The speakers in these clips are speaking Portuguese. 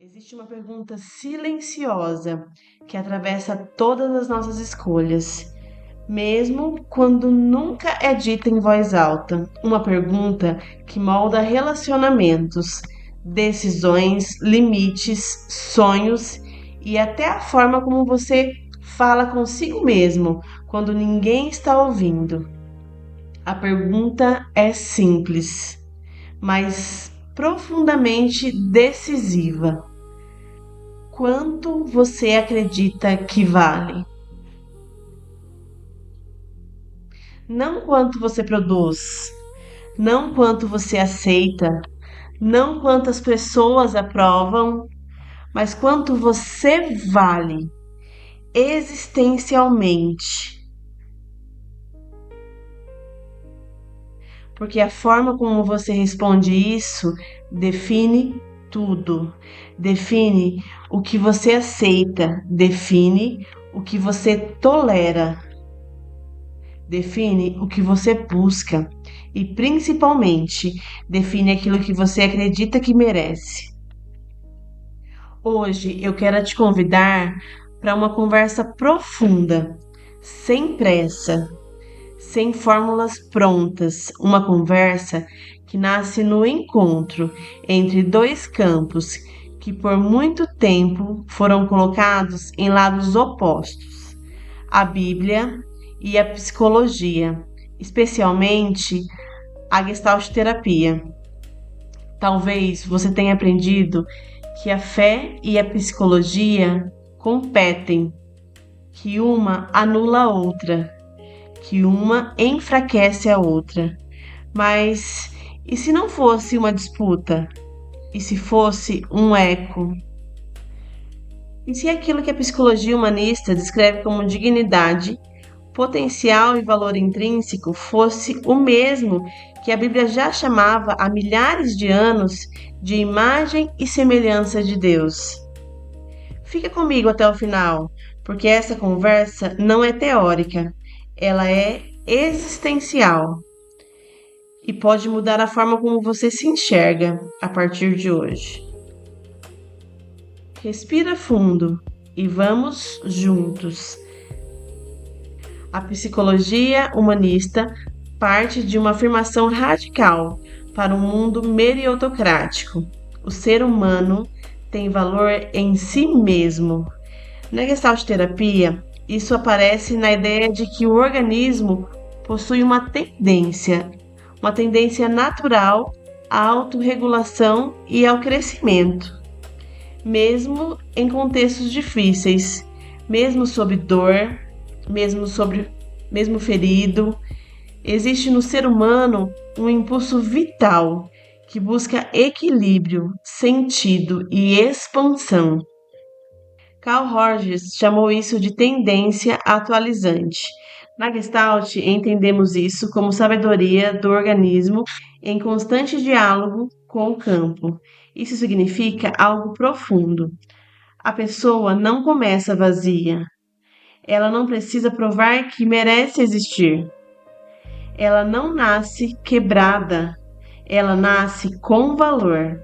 Existe uma pergunta silenciosa que atravessa todas as nossas escolhas, mesmo quando nunca é dita em voz alta. Uma pergunta que molda relacionamentos, decisões, limites, sonhos e até a forma como você fala consigo mesmo quando ninguém está ouvindo. A pergunta é simples, mas profundamente decisiva. Quanto você acredita que vale? Não quanto você produz, não quanto você aceita, não quantas pessoas aprovam, mas quanto você vale existencialmente. Porque a forma como você responde isso define tudo. Define o que você aceita, define o que você tolera. Define o que você busca e, principalmente, define aquilo que você acredita que merece. Hoje eu quero te convidar para uma conversa profunda, sem pressa, sem fórmulas prontas, uma conversa que nasce no encontro entre dois campos que por muito tempo foram colocados em lados opostos: a Bíblia e a psicologia, especialmente a Gestalt terapia. Talvez você tenha aprendido que a fé e a psicologia competem, que uma anula a outra, que uma enfraquece a outra. Mas e se não fosse uma disputa? E se fosse um eco? E se aquilo que a psicologia humanista descreve como dignidade, potencial e valor intrínseco fosse o mesmo que a Bíblia já chamava há milhares de anos de imagem e semelhança de Deus? Fica comigo até o final, porque essa conversa não é teórica, ela é existencial e pode mudar a forma como você se enxerga a partir de hoje. Respira fundo e vamos juntos. A psicologia humanista parte de uma afirmação radical para um mundo meritocrático. O ser humano tem valor em si mesmo. Na Gestalt terapia, isso aparece na ideia de que o organismo possui uma tendência natural à autorregulação e ao crescimento, mesmo em contextos difíceis, mesmo sob dor, mesmo ferido. Existe no ser humano um impulso vital que busca equilíbrio, sentido e expansão. Carl Rogers chamou isso de tendência atualizante. Na Gestalt, entendemos isso como sabedoria do organismo em constante diálogo com o campo. Isso significa algo profundo. A pessoa não começa vazia. Ela não precisa provar que merece existir. Ela não nasce quebrada. Ela nasce com valor.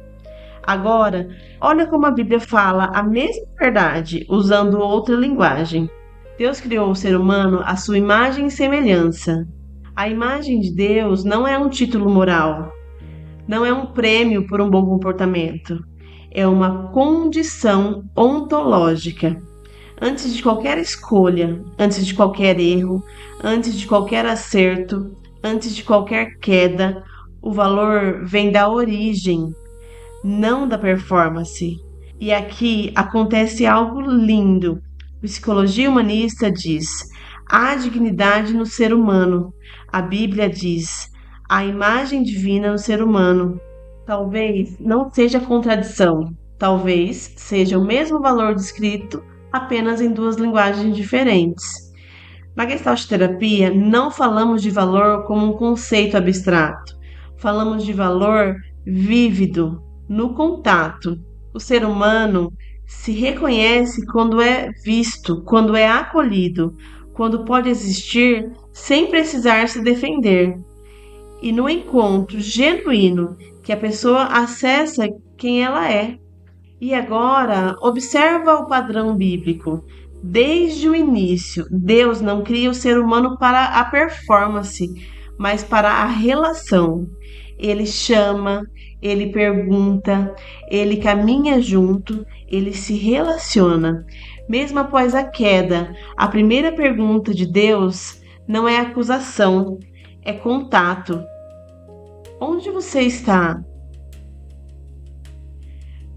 Agora, olha como a Bíblia fala a mesma verdade, usando outra linguagem. Deus criou o ser humano à sua imagem e semelhança. A imagem de Deus não é um título moral, não é um prêmio por um bom comportamento. É uma condição ontológica. Antes de qualquer escolha, antes de qualquer erro, antes de qualquer acerto, antes de qualquer queda, o valor vem da origem, não da performance. E aqui acontece algo lindo. A psicologia humanista diz: há dignidade no ser humano. A Bíblia diz: há imagem divina no ser humano. Talvez não seja contradição, talvez seja o mesmo valor descrito, apenas em duas linguagens diferentes. Na Gestalt terapia, não falamos de valor como um conceito abstrato. Falamos de valor vívido, no contato. O ser humano se reconhece quando é visto, quando é acolhido, quando pode existir sem precisar se defender. E no encontro genuíno que a pessoa acessa quem ela é. E agora, observa o padrão bíblico. Desde o início, Deus não cria o ser humano para a performance, mas para a relação. Ele chama, ele pergunta, ele caminha junto, ele se relaciona. Mesmo após a queda, a primeira pergunta de Deus não é acusação, é contato. Onde você está?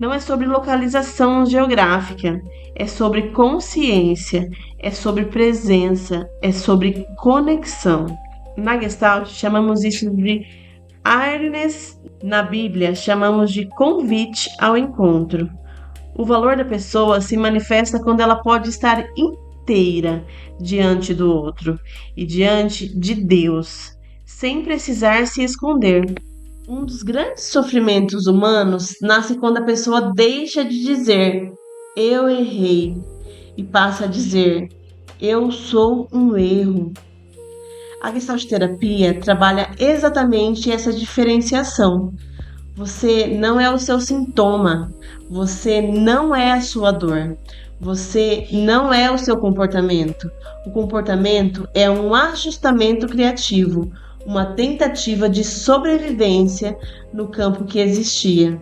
Não é sobre localização geográfica, é sobre consciência, é sobre presença, é sobre conexão. Na Gestalt, chamamos isso de awareness, na Bíblia, chamamos de convite ao encontro. O valor da pessoa se manifesta quando ela pode estar inteira diante do outro e diante de Deus, sem precisar se esconder. Um dos grandes sofrimentos humanos nasce quando a pessoa deixa de dizer eu errei e passa a dizer eu sou um erro. A Gestalt terapia trabalha exatamente essa diferenciação. Você não é o seu sintoma, você não é a sua dor, você não é o seu comportamento. O comportamento é um ajustamento criativo, uma tentativa de sobrevivência no campo que existia.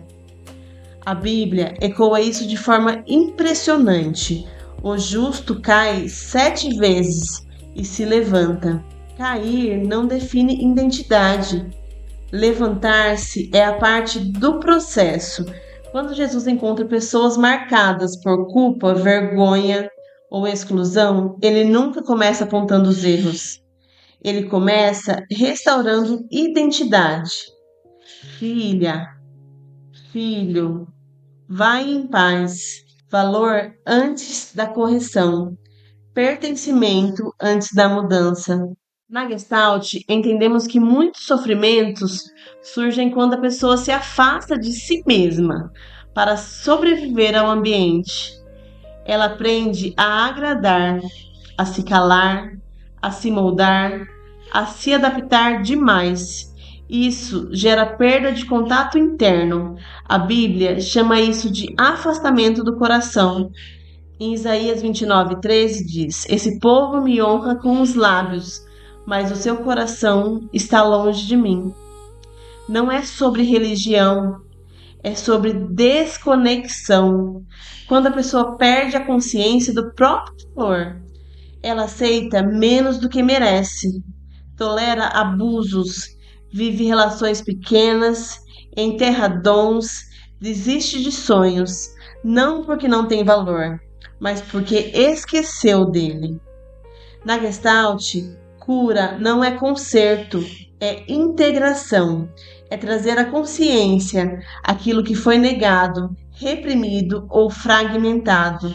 A Bíblia ecoa isso de forma impressionante. O justo cai 7 vezes e se levanta. Cair não define identidade. Levantar-se é a parte do processo. Quando Jesus encontra pessoas marcadas por culpa, vergonha ou exclusão, ele nunca começa apontando os erros. Ele começa restaurando identidade. Filha, filho, vai em paz. Valor antes da correção. Pertencimento antes da mudança. Na Gestalt, entendemos que muitos sofrimentos surgem quando a pessoa se afasta de si mesma para sobreviver ao ambiente. Ela aprende a agradar, a se calar, a se moldar, a se adaptar demais. Isso gera perda de contato interno. A Bíblia chama isso de afastamento do coração. Em Isaías 29:13 diz: Esse povo me honra com os lábios, mas o seu coração está longe de mim. Não é sobre religião, é sobre desconexão. Quando a pessoa perde a consciência do próprio valor, ela aceita menos do que merece, tolera abusos, vive relações pequenas, enterra dons, desiste de sonhos, não porque não tem valor, mas porque esqueceu dele. Na Gestalt, cura não é conserto, é integração, é trazer à consciência aquilo que foi negado, reprimido ou fragmentado.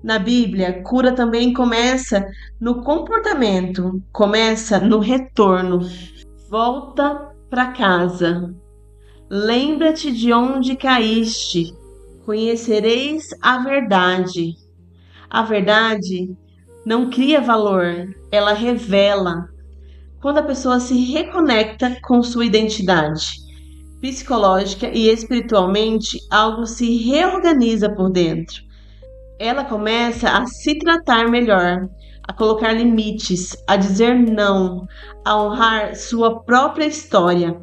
Na Bíblia, cura também começa no comportamento, começa no retorno. Volta para casa. Lembra-te de onde caíste. Conhecereis a verdade. A verdade não cria valor, ela revela. Quando a pessoa se reconecta com sua identidade psicológica e espiritualmente, algo se reorganiza por dentro. Ela começa a se tratar melhor, a colocar limites, a dizer não, a honrar sua própria história.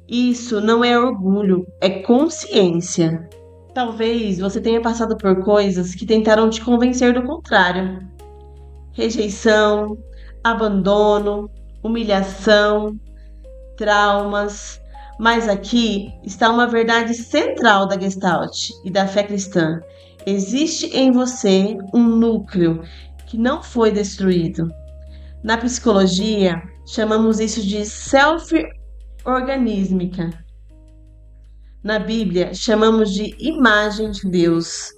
Isso não é orgulho, é consciência. Talvez você tenha passado por coisas que tentaram te convencer do contrário. Rejeição, abandono, humilhação, traumas. Mas aqui está uma verdade central da Gestalt e da fé cristã. Existe em você um núcleo que não foi destruído. Na psicologia, chamamos isso de self-organísmica. Na Bíblia, chamamos de imagem de Deus.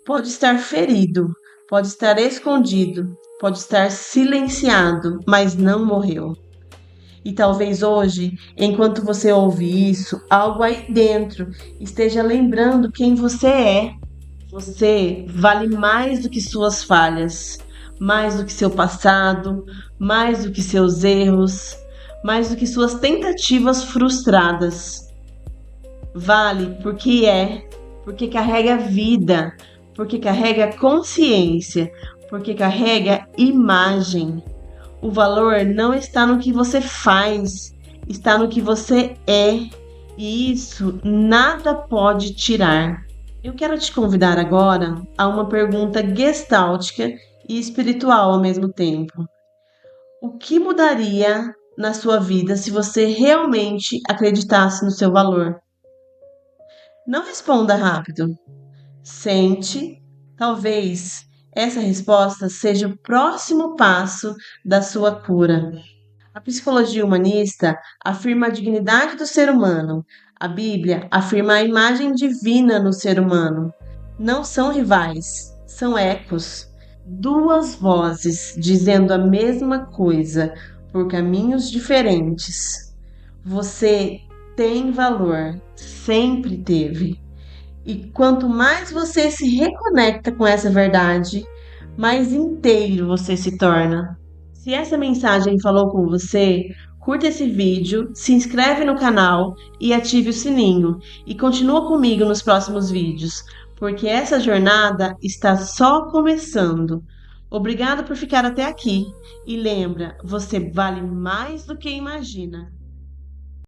Pode estar ferido, pode estar escondido, pode estar silenciado, mas não morreu. E talvez hoje, enquanto você ouve isso, algo aí dentro esteja lembrando quem você é. Você vale mais do que suas falhas, mais do que seu passado, mais do que seus erros, mais do que suas tentativas frustradas. Vale porque carrega vida, porque carrega consciência, porque carrega imagem. O valor não está no que você faz, está no que você é, e isso nada pode tirar. Eu quero te convidar agora a uma pergunta gestáltica e espiritual ao mesmo tempo. O que mudaria na sua vida se você realmente acreditasse no seu valor? Não responda rápido. Sente, talvez essa resposta seja o próximo passo da sua cura. A psicologia humanista afirma a dignidade do ser humano. A Bíblia afirma a imagem divina no ser humano. Não são rivais, são ecos. Duas vozes dizendo a mesma coisa por caminhos diferentes. Você tem valor, sempre teve. E quanto mais você se reconecta com essa verdade, mais inteiro você se torna. Se essa mensagem falou com você, curta esse vídeo, se inscreve no canal e ative o sininho. E continua comigo nos próximos vídeos, porque essa jornada está só começando. Obrigada por ficar até aqui. E lembra, você vale mais do que imagina.